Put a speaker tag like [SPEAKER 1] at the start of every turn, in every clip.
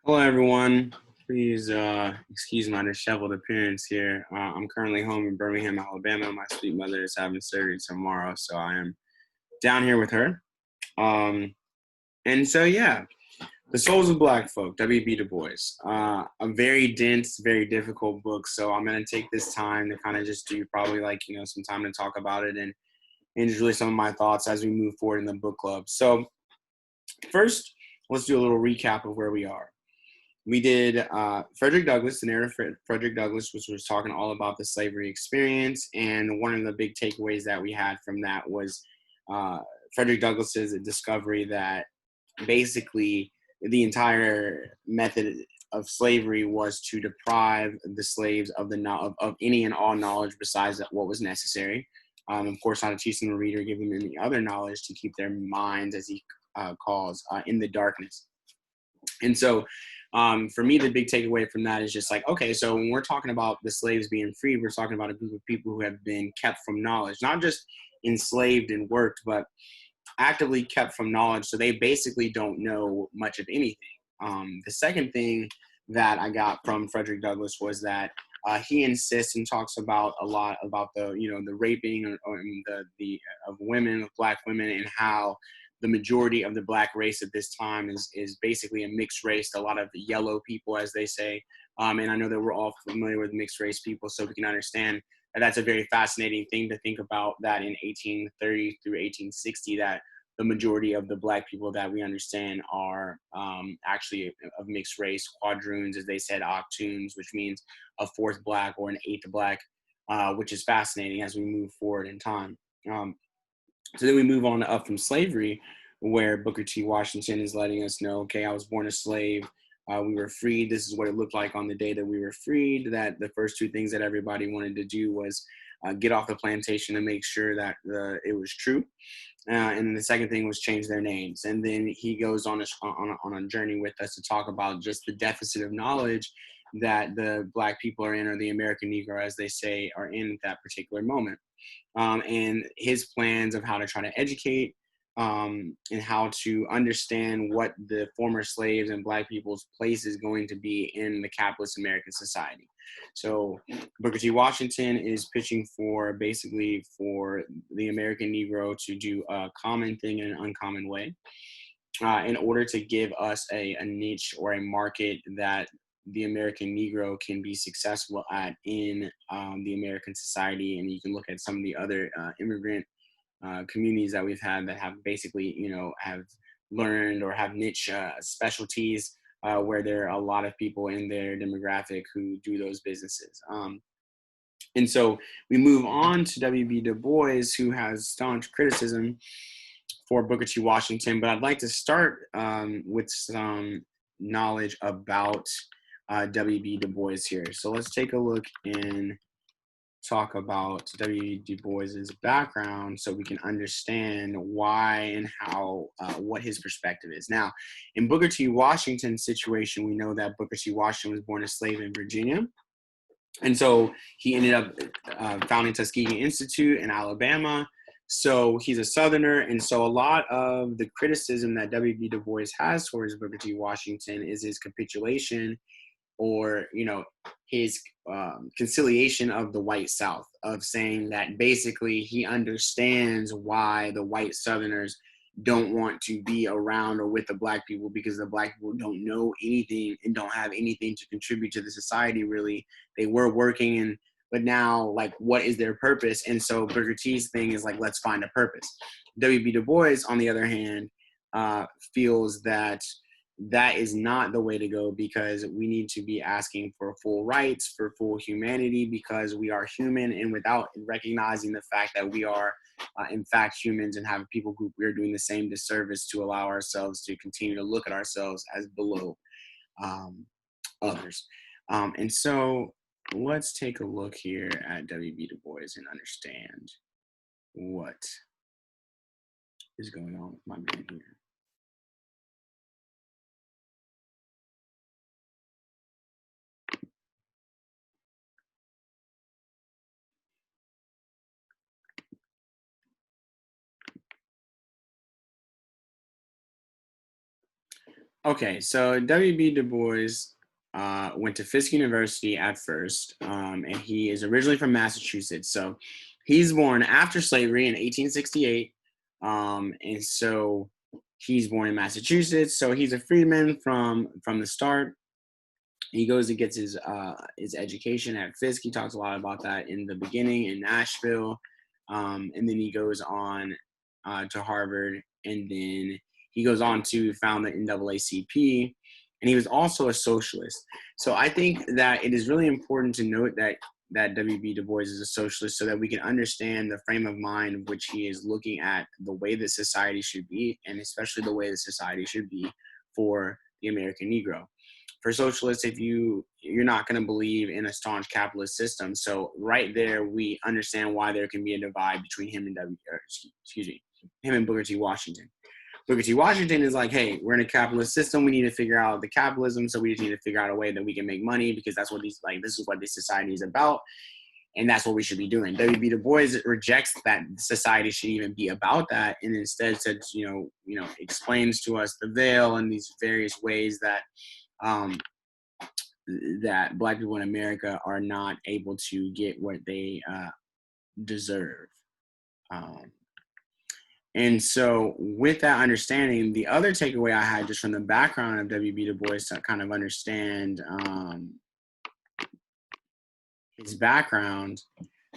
[SPEAKER 1] Hello, everyone. Please excuse my disheveled appearance here. I'm currently home in Birmingham, Alabama. My sweet mother is having surgery tomorrow, so I am down here with her. Um, yeah, The Souls of Black Folk, W.E.B. Du Bois. A very dense, very difficult book, so I'm going to take this time to kind of just do probably some time to talk about it and just really some of my thoughts as we move forward in the book club. So, first, let's do a little recap of where we are. We did Frederick Douglass, the narrative Frederick Douglass, which was talking all about the slavery experience. And one of the big takeaways that we had from that was Frederick Douglass's discovery that basically the entire method of slavery was to deprive the slaves of of any and all knowledge besides what was necessary. Of course, not to teach them to read or give them any other knowledge to keep their minds, as he calls, in the darkness. And so for me, the big takeaway from that is just like, okay, so when we're talking about the slaves being freed, we're talking about a group of people who have been kept from knowledge, not just enslaved and worked, but actively kept from knowledge. So they basically don't know much of anything. The second thing that I got from Frederick Douglass was that he insists and talks about a lot about the raping or the of women, of Black women, and how the majority of the Black race at this time is basically a mixed race. A lot of the yellow people, as they say, and I know that we're all familiar with mixed race people, so we can understand that that's a very fascinating thing to think about. That in 1830 through 1860, that the majority of the Black people that we understand are actually of mixed race, quadroons, as they said, octoons, which means a fourth Black or an eighth Black, which is fascinating as we move forward in time. So then we move on up from slavery, where Booker T. Washington is letting us know, okay, I was born a slave. We were freed. This is what it looked like on the day that we were freed. That the first two things that everybody wanted to do was get off the plantation and make sure that it was true. And the second thing was change their names. And then he goes on a journey with us to talk about just the deficit of knowledge that the Black people are in, or the American Negro, as they say, are in at that particular moment. And his plans of how to try to educate and how to understand what the former slaves and Black people's place is going to be in the capitalist American society. So Booker T. Washington is pitching for basically for the American Negro to do a common thing in an uncommon way in order to give us a niche or a market that the American Negro can be successful at in the American society. And you can look at some of the other immigrant communities that we've had that have basically, have learned or have niche specialties where there are a lot of people in their demographic who do those businesses. And so we move on to W.B. Du Bois, who has staunch criticism for Booker T. Washington, but I'd like to start with some knowledge about W.B. Du Bois here. So let's take a look and talk about W.E.B. Du Bois's background so we can understand why and how, what his perspective is. Now, in Booker T. Washington's situation, we know that Booker T. Washington was born a slave in Virginia. And so he ended up founding Tuskegee Institute in Alabama. So he's a Southerner. And so a lot of the criticism that W.B. Du Bois has towards Booker T. Washington is his capitulation, or his conciliation of the white South, of saying that basically he understands why the white Southerners don't want to be around or with the Black people, because the Black people don't know anything and don't have anything to contribute to the society. Really, they were working, but now, like, what is their purpose? And so Booker T's thing is like, let's find a purpose. W.B. Du Bois, on the other hand, feels that that is not the way to go, because we need to be asking for full rights, for full humanity, because we are human, and without recognizing the fact that we are in fact humans and have a people group, we're doing the same disservice to allow ourselves to continue to look at ourselves as below others. And so let's take a look here at W.B. Du Bois and understand what is going on with my man here. Okay, so W.B. Du Bois went to Fisk University at first, and he is originally from Massachusetts. So he's born after slavery in 1868, and so he's born in Massachusetts. So he's a freedman from the start. He goes and gets his education at Fisk. He talks a lot about that in the beginning in Nashville, and then he goes on to Harvard, and then he goes on to found the NAACP, and he was also a socialist. So I think that it is really important to note that W.B. Du Bois is a socialist, so that we can understand the frame of mind of which he is looking at the way that society should be, and especially the way that society should be for the American Negro. For socialists, if you're not going to believe in a staunch capitalist system, so right there we understand why there can be a divide between him and him and Booker T. Washington. Booker T. Washington is like, hey, we're in a capitalist system. We need to figure out the capitalism, so we just need to figure out a way that we can make money, because that's what this is what this society is about, and that's what we should be doing. W.B. Du Bois rejects that society should even be about that, and instead says, explains to us the veil and these various ways um, that Black people in America are not able to get what they deserve. Um, and so, with that understanding, the other takeaway I had just from the background of W.B. Du Bois to kind of understand his background,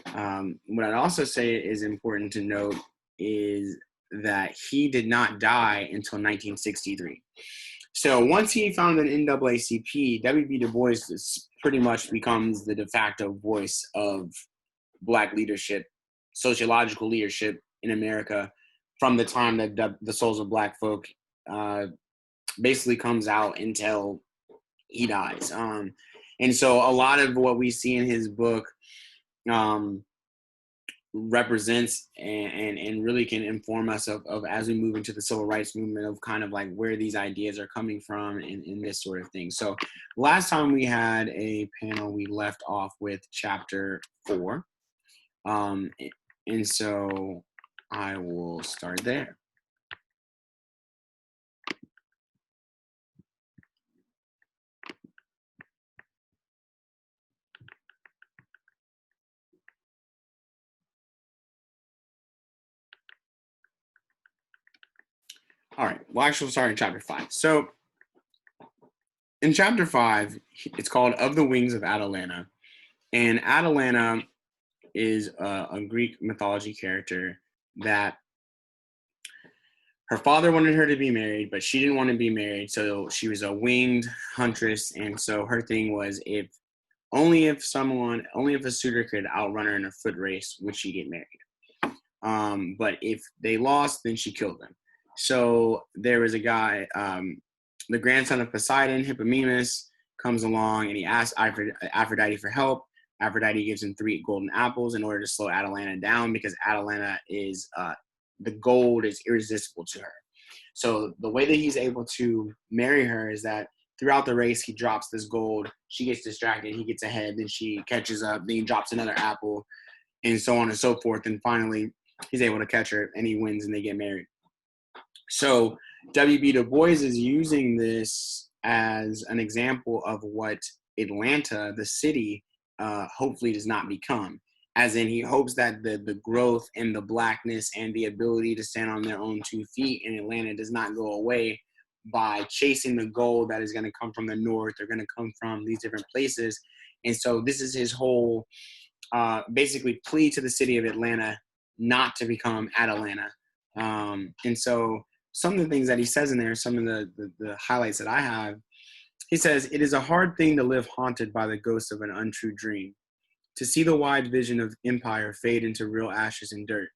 [SPEAKER 1] what I'd also say is important to note is that he did not die until 1963. So once he founded NAACP, W.B. Du Bois pretty much becomes the de facto voice of Black leadership, sociological leadership in America, from the time that the Souls of Black Folk basically comes out until he dies. And so a lot of what we see in his book um, represents and really can inform us of as we move into the civil rights movement, of kind of like where these ideas are coming from and this sort of thing. So last time we had a panel, we left off with chapter 4. And so I will start there. All right. Well, actually, we'll start in chapter 5. So in chapter 5, it's called Of the Wings of Atalanta. And Atalanta is a Greek mythology character that her father wanted her to be married, but she didn't want to be married. So she was a winged huntress. And so her thing was, only if a suitor could outrun her in a foot race would she get married. But if they lost, then she killed them. So there was a guy, the grandson of Poseidon, Hippomenes, comes along and he asks Aphrodite for help. Aphrodite gives him 3 golden apples in order to slow Atalanta down, because Atalanta is the gold is irresistible to her. So the way that he's able to marry her is that throughout the race, he drops this gold. She gets distracted. He gets ahead. Then she catches up. Then he drops another apple, and so on and so forth. And finally, he's able to catch her, and he wins, and they get married. So W.B. Du Bois is using this as an example of what Atlanta, the city, hopefully does not become. As in, he hopes that the growth and the Blackness and the ability to stand on their own 2 feet in Atlanta does not go away by chasing the gold that is going to come from the north or going to come from these different places. And so this is his whole basically plea to the city of Atlanta not to become Atalanta. And so some of the things that he says in there, some of the highlights that I have, he says, "It is a hard thing to live haunted by the ghost of an untrue dream, to see the wide vision of empire fade into real ashes and dirt,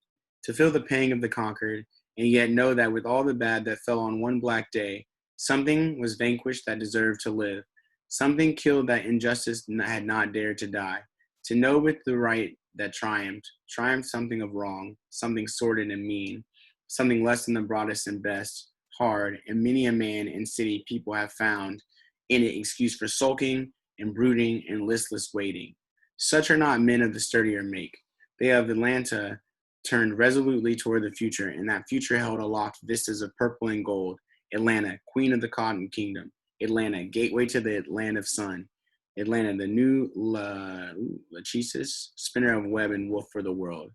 [SPEAKER 1] to feel the pang of the conquered, and yet know that with all the bad that fell on one black day, something was vanquished that deserved to live, something killed that injustice had not dared to die, to know with the right that triumphed something of wrong, something sordid and mean, something less than the broadest and best, hard, and many a man and city people have found in it excuse for sulking and brooding and listless waiting. Such are not men of the sturdier make. They of Atlanta turned resolutely toward the future, and that future held aloft vistas of purple and gold, Atlanta, queen of the cotton kingdom. Atlanta, gateway to the land of sun. Atlanta, the new Lachesis, spinner of web and woof for the world.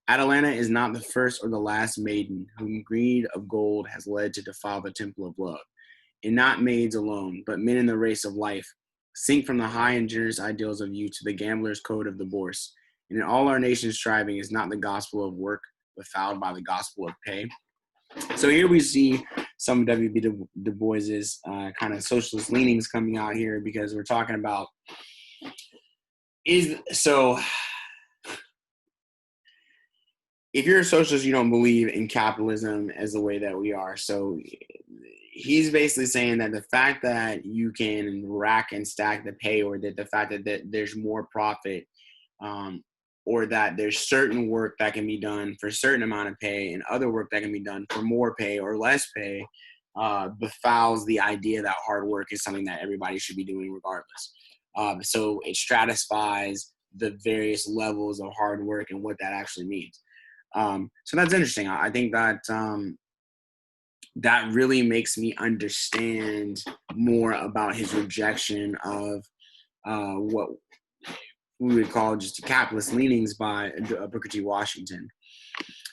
[SPEAKER 1] Atalanta is not the first or the last maiden whom greed of gold has led to defile the temple of love. And not maids alone, but men in the race of life, sink from the high and generous ideals of youth to the gambler's code of the bourse. And in all our nation's striving is not the gospel of work, but fouled by the gospel of pay. So here we see some of W.E.B. Du Bois's kind of socialist leanings coming out here, because we're talking about if you're a socialist, you don't believe in capitalism as the way that we are. So he's basically saying that the fact that you can rack and stack the pay, or that the fact that there's more profit, or that there's certain work that can be done for a certain amount of pay and other work that can be done for more pay or less pay, befouls the idea that hard work is something that everybody should be doing regardless. So it stratifies the various levels of hard work and what that actually means. So that's interesting. I think that that really makes me understand more about his rejection of what we would call just capitalist leanings by Booker T. Washington.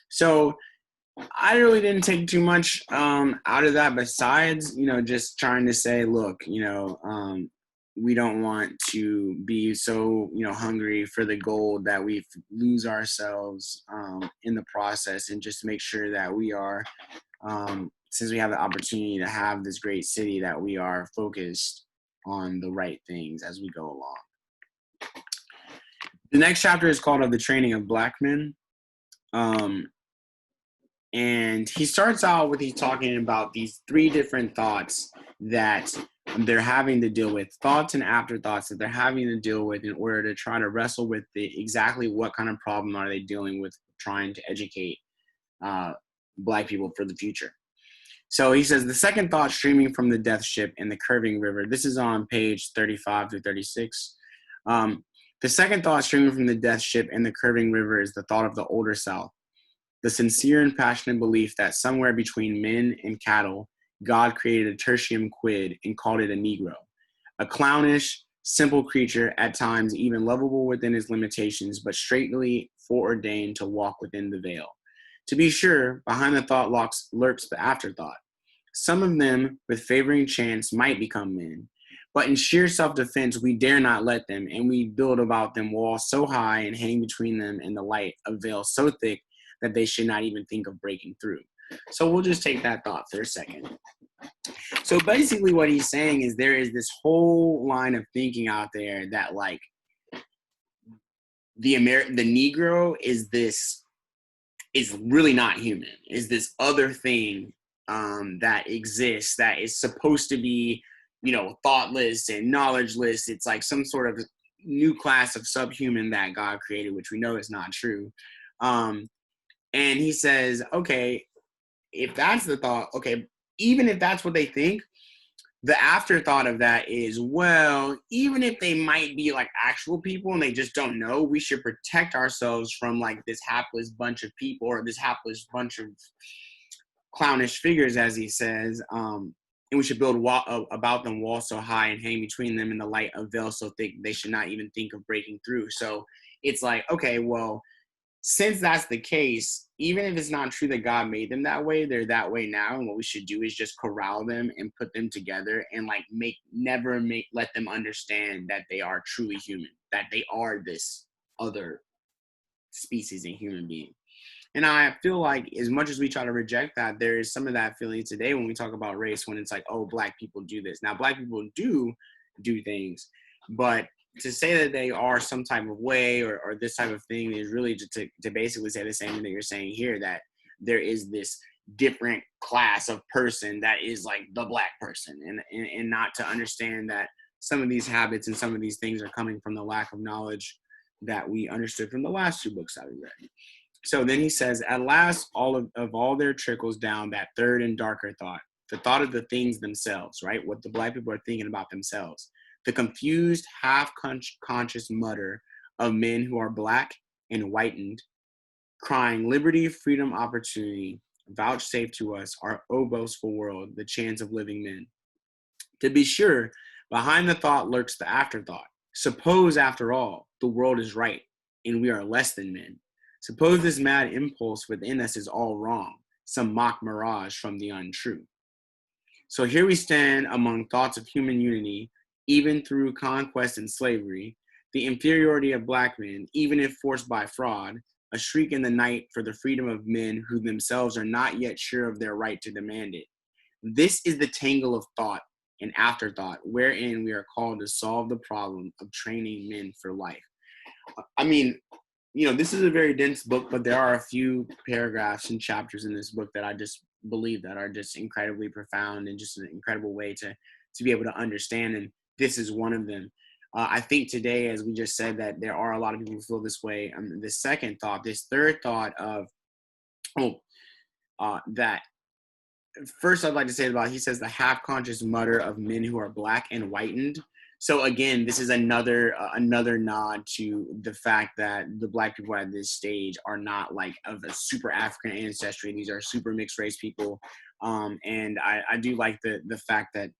[SPEAKER 1] So I really didn't take too much out of that, besides, just trying to say, look, we don't want to be so, hungry for the gold that we lose ourselves in the process, and just make sure that we are, since we have the opportunity to have this great city, that we are focused on the right things as we go along. The next chapter is called Of the Training of Black Men. And he starts out with, he's talking about these three different thoughts that they're having to deal with, thoughts and afterthoughts that they're having to deal with in order to try to wrestle with exactly what kind of problem are they dealing with trying to educate Black people for the future. So he says, the second thought streaming from the death ship and the curving river. This is on page 35 through 36. The second thought streaming from the death ship and the curving river is the thought of the older South. The sincere and passionate belief that somewhere between men and cattle, God created a tertium quid and called it a Negro, a clownish, simple creature, at times even lovable within his limitations, but straightly foreordained to walk within the veil. To be sure, behind the thought lurks the afterthought. Some of them, with favoring chance, might become men, but in sheer self-defense, we dare not let them, and we build about them walls so high and hang between them and the light a veil so thick that they should not even think of breaking through. So we'll just take that thought for a second. So basically what he's saying is there is this whole line of thinking out there that, like, the Negro is really not human, is this other thing that exists that is supposed to be, thoughtless and knowledgeless. It's like some sort of new class of subhuman that God created, which we know is not true. And he says, okay, if that's the thought, okay, even if that's what they think, the afterthought of that is, well, even if they might be like actual people and they just don't know, we should protect ourselves from like this hapless bunch of people, or this hapless bunch of clownish figures, as he says, and we should build about them walls so high and hang between them in the light a veil so thick they should not even think of breaking through. So it's like, okay, well, since that's the case, even if it's not true that God made them that way, they're that way now. And what we should do is just corral them and put them together and like let them understand that they are truly human, that they are this other species and human being. And I feel like as much as we try to reject that, there is some of that feeling today when we talk about race, when it's like, oh, Black people do this. Now, Black people do things, but to say that they are some type of way or this type of thing is really to basically say the same thing that you're saying here, that there is this different class of person that is like the Black person, and not to understand that some of these habits and some of these things are coming from the lack of knowledge that we understood from the last two books that we read. So then he says, at last, all their trickles down that third and darker thought, the thought of the things themselves, right? What the Black people are thinking about themselves. The confused, half-conscious mutter of men who are Black and whitened, crying liberty, freedom, opportunity, vouchsafe to us our O boastful world, the chance of living men. To be sure, behind the thought lurks the afterthought. Suppose, after all, the world is right, and we are less than men. Suppose this mad impulse within us is all wrong, some mock mirage from the untrue. So here we stand among thoughts of human unity, even through conquest and slavery, the inferiority of black men, even if forced by fraud, a shriek in the night for the freedom of men who themselves are not yet sure of their right to demand it. This is the tangle of thought and afterthought, wherein we are called to solve the problem of training men for life. I mean, this is a very dense book, but there are a few paragraphs and chapters in this book that I just believe that are just incredibly profound and just an incredible way to be able to understand. And this is one of them. I think today, as we just said, that there are a lot of people who feel this way. This second thought, this third thought of, that first I'd like to say about, he says the half-conscious mutter of men who are black and whitened. So again, this is another nod to the fact that the black people at this stage are not like of a super African ancestry. These are super mixed race people. And I do like the fact that,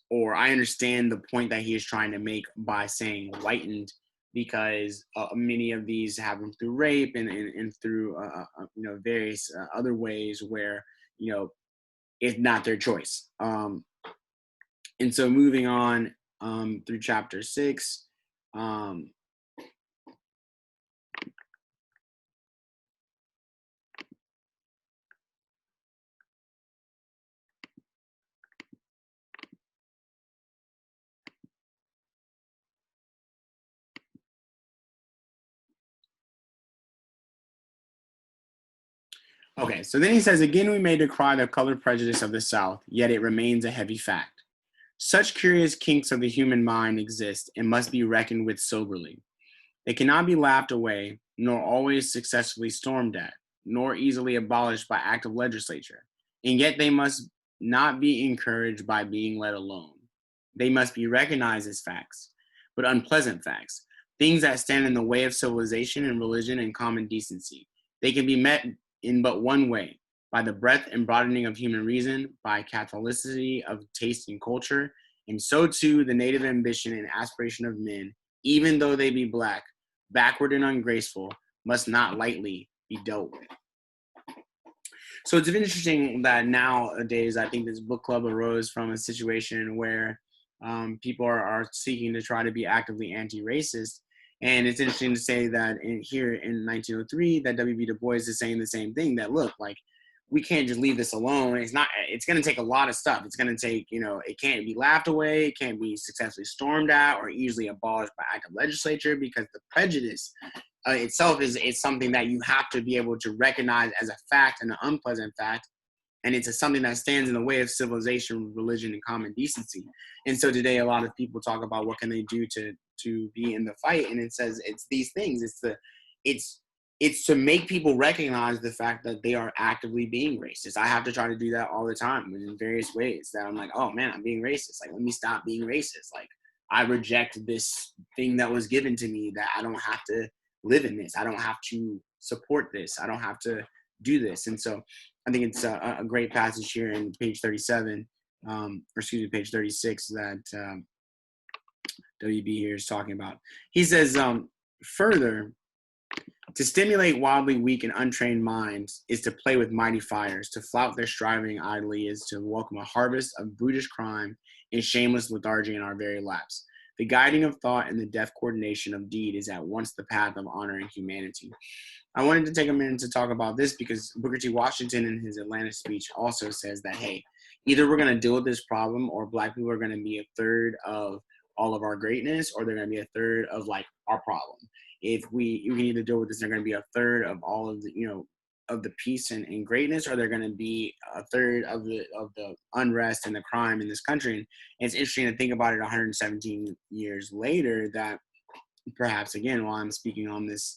[SPEAKER 1] or I understand the point that he is trying to make by saying whitened, because many of these happen through rape and through various other ways where it's not their choice. And so moving on through chapter 6, okay, so then he says, again, we may decry the color prejudice of the South, yet it remains a heavy fact. Such curious kinks of the human mind exist and must be reckoned with soberly. They cannot be laughed away, nor always successfully stormed at, nor easily abolished by act of legislature. And yet they must not be encouraged by being let alone. They must be recognized as facts, but unpleasant facts, things that stand in the way of civilization and religion and common decency. They can be met in but one way, by the breadth and broadening of human reason, by catholicity of taste and culture, and so too the native ambition and aspiration of men, even though they be black, backward and ungraceful, must not lightly be dealt with. So it's interesting that nowadays, I think this book club arose from a situation where people are seeking to try to be actively anti-racist. And it's interesting to say that here in 1903, that W.E.B. Du Bois is saying the same thing, that look, like, we can't just leave this alone. It's going to take a lot of stuff. It's going to take, it can't be laughed away. It can't be successfully stormed at or easily abolished by act of legislature, because the prejudice itself is something that you have to be able to recognize as a fact and an unpleasant fact. And it's something that stands in the way of civilization, religion, and common decency. And so today, a lot of people talk about what can they do to be in the fight. And it says it's these things. It's to make people recognize the fact that they are actively being racist. I have to try to do that all the time in various ways, that I'm like, oh man, I'm being racist. Like, let me stop being racist. Like, I reject this thing that was given to me, that I don't have to live in this. I don't have to support this. I don't have to do this. And so I think it's a great passage here in page 37, page 36, that W.E.B. here is talking about. He says, further, to stimulate wildly weak and untrained minds is to play with mighty fires. To flout their striving idly is to welcome a harvest of brutish crime and shameless lethargy in our very laps. The guiding of thought and the deft coordination of deed is at once the path of honor and humanity. I wanted to take a minute to talk about this because Booker T. Washington in his Atlanta speech also says that, hey, either we're going to deal with this problem, or black people are going to be a third of all of our greatness, or they're going to be a third of like our problem. If we can either deal with this, they're going to be a third of all of the, of the peace and greatness, or they're going to be a third of the unrest and the crime in this country. And it's interesting to think about it 117 years later, that perhaps, again, while I'm speaking on this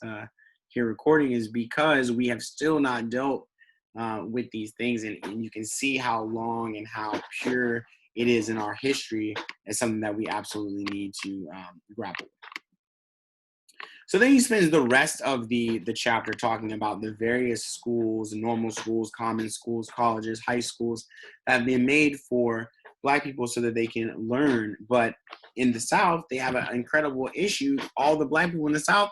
[SPEAKER 1] here recording, is because we have still not dealt with these things. And you can see how long and how pure it is in our history as something that we absolutely need to grapple with. So then he spends the rest of the chapter talking about the various schools, normal schools, common schools, colleges, high schools that have been made for Black people so that they can learn. But in the South, they have an incredible issue. All the Black people in the South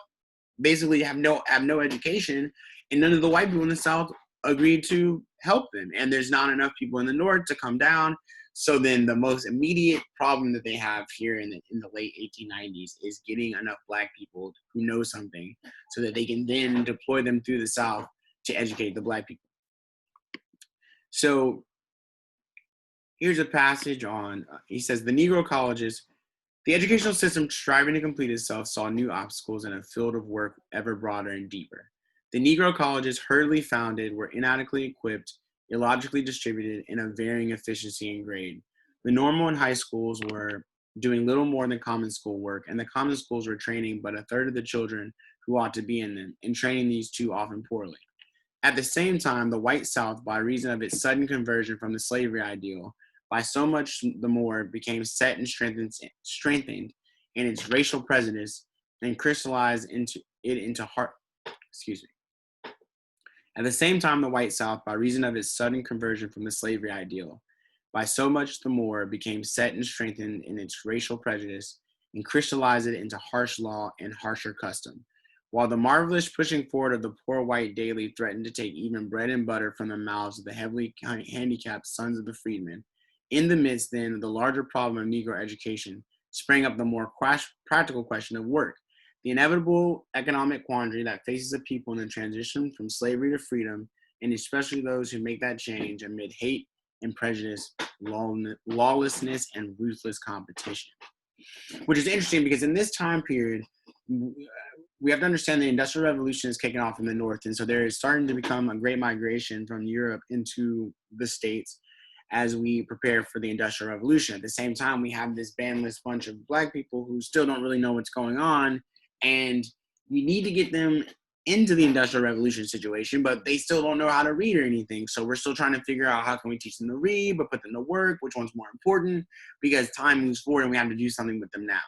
[SPEAKER 1] basically have no education, and none of the white people in the South agreed to help them. And there's not enough people in the North to come down. So then the most immediate problem that they have here in the late 1890s is getting enough Black people who know something so that they can then deploy them through the South to educate the Black people. So here's a passage on, he says, the Negro colleges, the educational system striving to complete itself saw new obstacles in a field of work ever broader and deeper. The Negro colleges, hurriedly founded, were inadequately equipped, illogically distributed, and of varying efficiency and grade. The normal and high schools were doing little more than common school work, and the common schools were training but a third of the children who ought to be in them, and training these too often poorly. At the same time, the white South, by reason of its sudden conversion from the slavery ideal, by so much the more became set and strengthened in its racial prejudice and crystallized into heart. Excuse me. At the same time, the white South, by reason of its sudden conversion from the slavery ideal, by so much the more became set and strengthened in its racial prejudice and crystallized it into harsh law and harsher custom. While the marvelous pushing forward of the poor white daily threatened to take even bread and butter from the mouths of the heavily handicapped sons of the freedmen, in the midst then of the larger problem of Negro education sprang up the more practical question of work, the inevitable economic quandary that faces a people in the transition from slavery to freedom, and especially those who make that change amid hate and prejudice, lawlessness, and ruthless competition. Which is interesting because in this time period, we have to understand the Industrial Revolution is kicking off in the North, and so there is starting to become a great migration from Europe into the States as we prepare for the Industrial Revolution. At the same time, we have this bandless bunch of Black people who still don't really know what's going on, and we need to get them into the Industrial Revolution situation, but they still don't know how to read or anything. So we're still trying to figure out how can we teach them to read, but put them to work, which one's more important, because time moves forward and we have to do something with them now.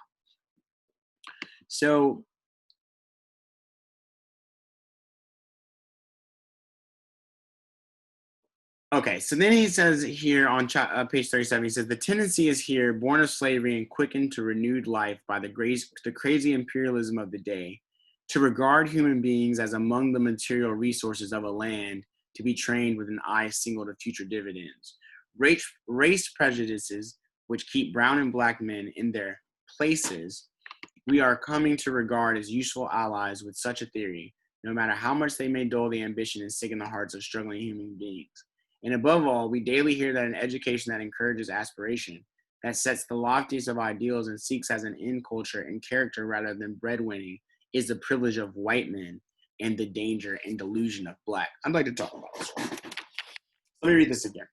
[SPEAKER 1] So okay, so then he says here on page 37, he says, the tendency is here, born of slavery and quickened to renewed life by the crazy imperialism of the day, to regard human beings as among the material resources of a land, to be trained with an eye single to future dividends. Race prejudices, which keep brown and Black men in their places, we are coming to regard as useful allies with such a theory, no matter how much they may dull the ambition and sicken the hearts of struggling human beings. And above all, we daily hear that an education that encourages aspiration, that sets the loftiest of ideals and seeks as an end culture and character rather than breadwinning, is the privilege of white men and the danger and delusion of Black. I'd like to talk about this one. Let me read this again.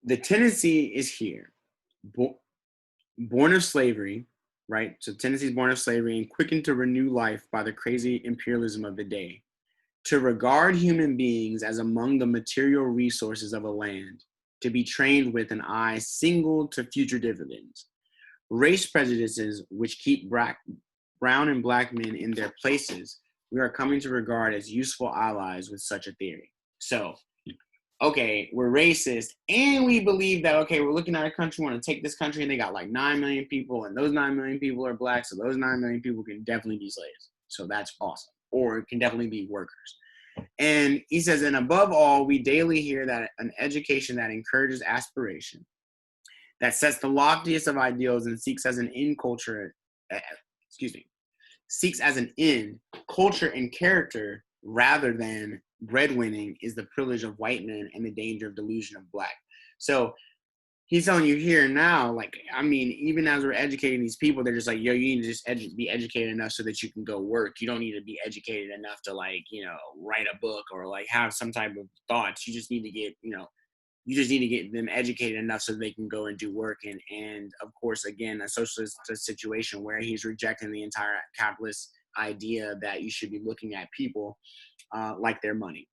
[SPEAKER 1] The tendency is here, born of slavery, right? So Tennessee is born of slavery and quickened to renew life by the crazy imperialism of the day, to regard human beings as among the material resources of a land, to be trained with an eye single to future dividends. Race prejudices, which keep brown and Black men in their places, we are coming to regard as useful allies with such a theory. So, okay, we're racist, and we believe that, okay, we're looking at a country, we want to take this country, and they got like 9 million people, and those 9 million people are Black, so those 9 million people can definitely be slaves. So that's awesome. Or it can definitely be workers. And he says, and above all, we daily hear that an education that encourages aspiration, that sets the loftiest of ideals and seeks as an end culture, seeks as an end culture and character rather than breadwinning, is the privilege of white men and the danger of delusion of Black. So he's telling you here now, like, I mean, even as we're educating these people, they're just like, yo, you need to just be educated enough so that you can go work. You don't need to be educated enough to, like, you know, write a book or like have some type of thoughts. You just need to get, you know, you just need to get them educated enough so they can go and do work. And of course, again, a socialist situation where he's rejecting the entire capitalist idea that you should be looking at people like their money.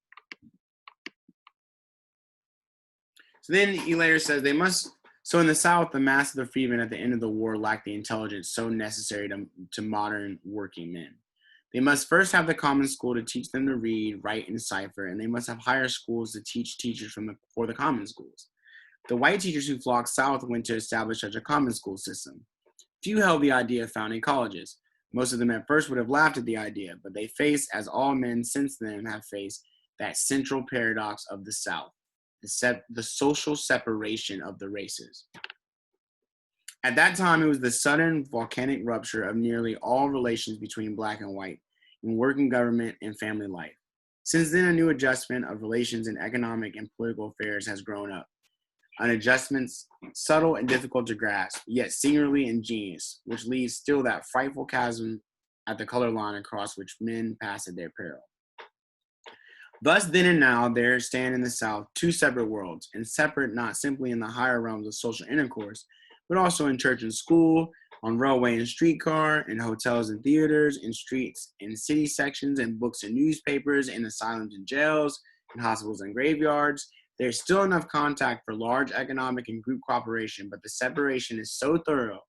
[SPEAKER 1] So then he later says they must So in the South, the mass of the freedmen at the end of the war lacked the intelligence so necessary to modern working men. They must first have the common school to teach them to read, write, and cipher, and they must have higher schools to teach teachers for the common schools. The white teachers who flocked south went to establish such a common school system. Few held the idea of founding colleges. Most of them at first would have laughed at the idea, but they faced, as all men since then have faced, that central paradox of the South, the social separation of the races. At that time, it was the sudden volcanic rupture of nearly all relations between black and white in working government and family life. Since then, a new adjustment of relations in economic and political affairs has grown up. An adjustment subtle and difficult to grasp, yet singularly ingenious, which leaves still that frightful chasm at the color line across which men pass at their peril. Thus, then and now, there stand in the South two separate worlds, and separate not simply in the higher realms of social intercourse, but also in church and school, on railway and streetcar, in hotels and theaters, in streets and city sections, in books and newspapers, in asylums and jails, in hospitals and graveyards. There's still enough contact for large economic and group cooperation, but the separation is so thorough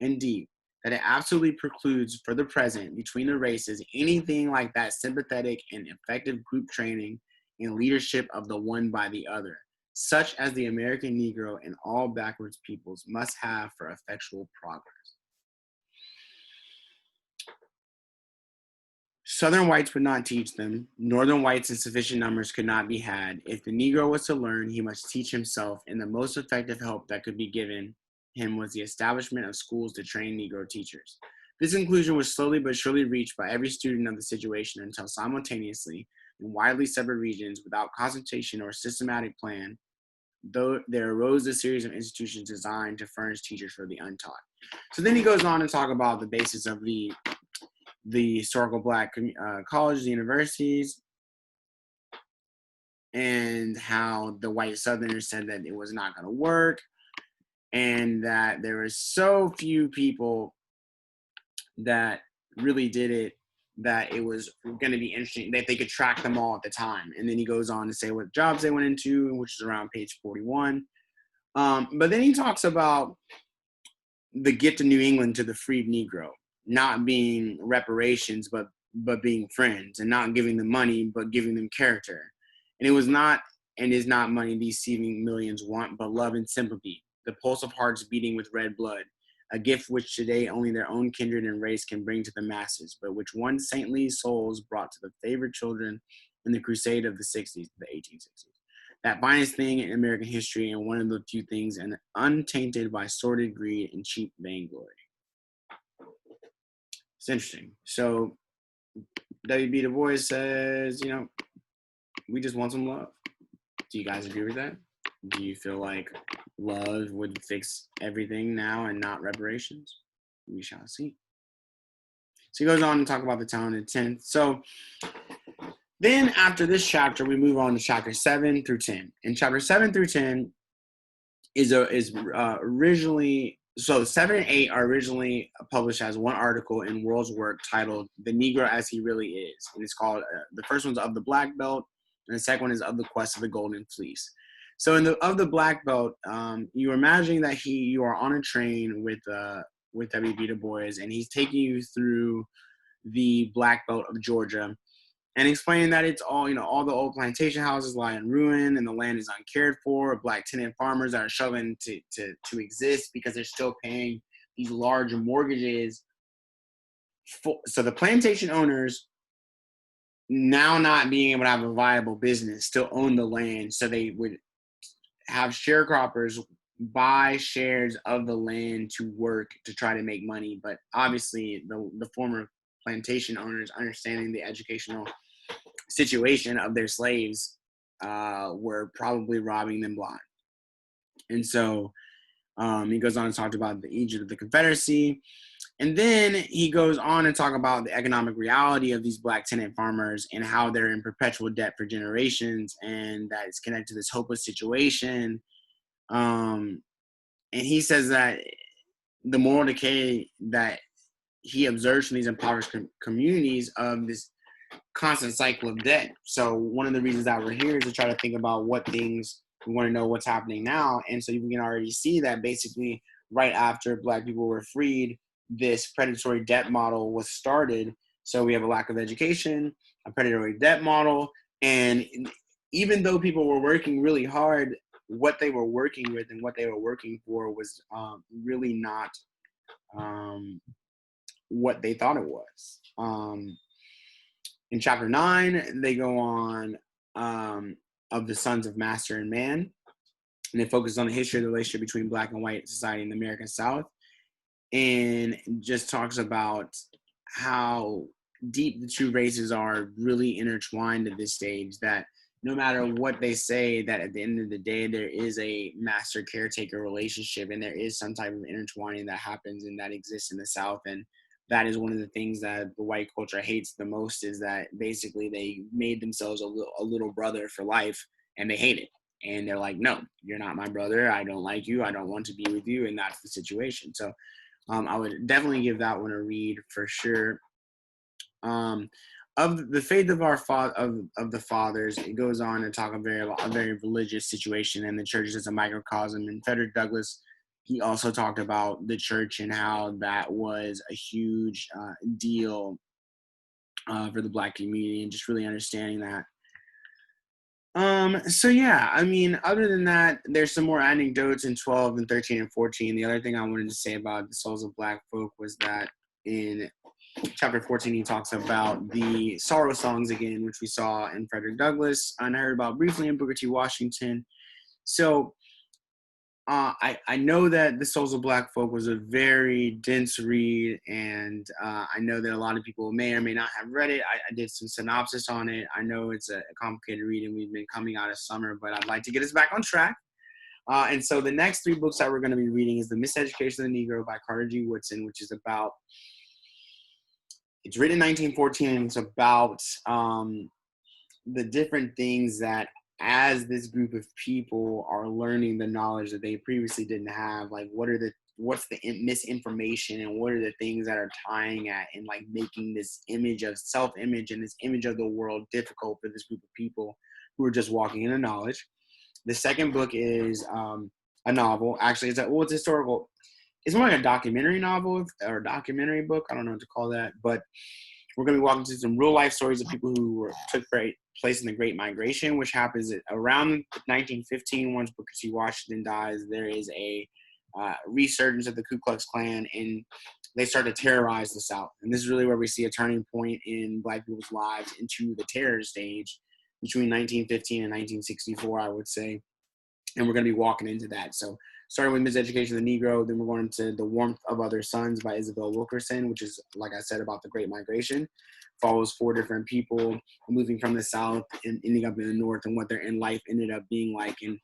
[SPEAKER 1] and deep that it absolutely precludes for the present between the races anything like that sympathetic and effective group training and leadership of the one by the other, such as the American Negro and all backwards peoples must have for effectual progress. Southern whites would not teach them. Northern whites in sufficient numbers could not be had. If the Negro was to learn, he must teach himself, and the most effective help that could be given him was the establishment of schools to train Negro teachers. This conclusion was slowly but surely reached by every student of the situation until simultaneously, in widely separate regions, without consultation or systematic plan, though there arose a series of institutions designed to furnish teachers for the untaught. So then he goes on to talk about the basis of the historical black colleges, universities, and how the white Southerners said that it was not going to work, and that there were so few people that really did it that it was going to be interesting, that they could track them all at the time. And then he goes on to say what jobs they went into, which is around page 41. But then he talks about the gift of New England to the freed Negro not being reparations, but being friends, and not giving them money, but giving them character. And it was not and is not money these seething millions want, but love and sympathy, the pulse of hearts beating with red blood, a gift which today only their own kindred and race can bring to the masses, but which once saintly souls brought to the favored children in the crusade of the 60s, the 1860s. That finest thing in American history, and one of the few things and untainted by sordid greed and cheap vainglory. It's interesting. So W.E.B. Dubois says, we just want some love. Do you guys agree with that? Do you feel like love would fix everything now and not reparations? We shall see. So he goes on to talk about the talented 10th. So then after this chapter, we move on to chapter 7 through 10. And chapter 7 through 10 is originally, so 7 and 8 are originally published as one article in World's Work titled The Negro as He Really Is. And it's called, the first one's Of the Black Belt, and the second one is Of the Quest of the Golden Fleece. So of the Black Belt, you're imagining that you are on a train with W.E.B. Du Bois, and he's taking you through the Black Belt of Georgia, and explaining that it's all, all the old plantation houses lie in ruin, and the land is uncared for. Black tenant farmers that are struggling to exist because they're still paying these large mortgages. So the plantation owners, now not being able to have a viable business, still own the land. So they would have sharecroppers buy shares of the land to work to try to make money. But obviously the former plantation owners, understanding the educational situation of their slaves, were probably robbing them blind. And so he goes on to talk about the Egypt of the Confederacy. And then he goes on to talk about the economic reality of these black tenant farmers and how they're in perpetual debt for generations, and that it's connected to this hopeless situation. And he says that the moral decay that he observes from these impoverished communities of this constant cycle of debt. So one of the reasons that we're here is to try to think about what things We want to know what's happening now. And so you can already see that basically right after Black people were freed, this predatory debt model was started. So we have a lack of education, a predatory debt model, and even though people were working really hard, what they were working with and what they were working for was really not what they thought it was. In chapter 9, they go on of the sons of master and man, and it focuses on the history of the relationship between Black and white society in the American South, and just talks about how deep the two races are really intertwined at this stage, that no matter what they say, that at the end of the day, there is a master caretaker relationship, and there is some type of intertwining that happens and that exists in the South. And that is one of the things that the white culture hates the most, is that basically they made themselves a little brother for life, and they hate it. And they're like, no, you're not my brother. I don't like you. I don't want to be with you. And that's the situation. So I would definitely give that one a read for sure. Of the faith of our of the fathers, it goes on to talk a very religious situation, and the church is a microcosm. And Frederick Douglass, he also talked about the church and how that was a huge deal for the Black community, and just really understanding that. So yeah, I mean, other than that, there's some more anecdotes in 12 and 13 and 14. The other thing I wanted to say about the souls of Black folk was that in chapter 14, he talks about the sorrow songs again, which we saw in Frederick Douglass and I heard about briefly in Booker T. Washington. So I know that The Souls of Black Folk was a very dense read, and I know that a lot of people may or may not have read it. I did some synopsis on it. I know it's a complicated read, and we've been coming out of summer, but I'd like to get us back on track. And so the next 3 books that we're going to be reading is The Miseducation of the Negro by Carter G. Woodson, which is about, it's written in 1914, and it's about the different things that as this group of people are learning the knowledge that they previously didn't have, like what's the misinformation and what are the things that are tying at and like making this image of self-image and this image of the world difficult for this group of people who are just walking into knowledge. The second book is a novel. Actually, it's historical. It's more like a documentary novel or a documentary book. I don't know what to call that, but we're going to be walking through some real life stories of people who took place in the Great Migration, which happens around 1915. Once Booker T. Washington dies, there is a resurgence of the Ku Klux Klan, and they start to terrorize the South. And this is really where we see a turning point in Black people's lives into the terror stage between 1915 and 1964, I would say. And we're going to be walking into that. So starting with Miseducation of the Negro, then we're going into The Warmth of Other Suns by Isabel Wilkerson, which is, like I said, about the Great Migration. Follows 4 different people moving from the South and ending up in the North, and what their end life ended up being like. And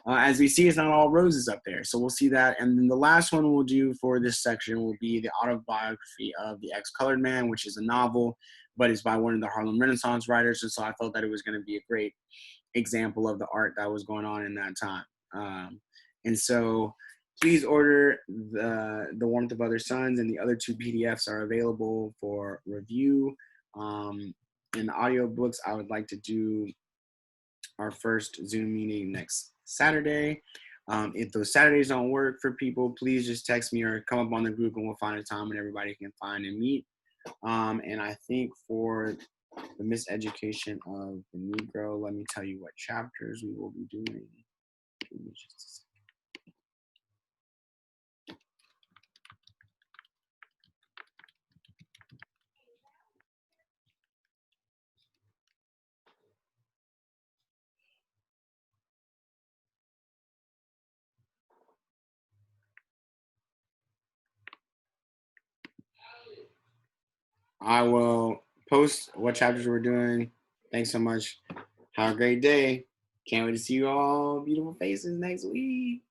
[SPEAKER 1] as we see, it's not all roses up there. So we'll see that. And then the last one we'll do for this section will be the autobiography of the Ex-Colored Man, which is a novel, but it's by one of the Harlem Renaissance writers. And so I felt that it was going to be a great example of the art that was going on in that time. And so please order the Warmth of Other Suns, and the other 2 PDFs are available for review. In the audiobooks, I would like to do our first Zoom meeting next Saturday. If those Saturdays don't work for people, please just text me or come up on the group and we'll find a time when everybody can find and meet. And I think for the Miseducation of the Negro, let me tell you what chapters we will be doing. Give me just a second. I will post what chapters we're doing. Thanks so much. Have a great day. Can't wait to see you all beautiful faces next week.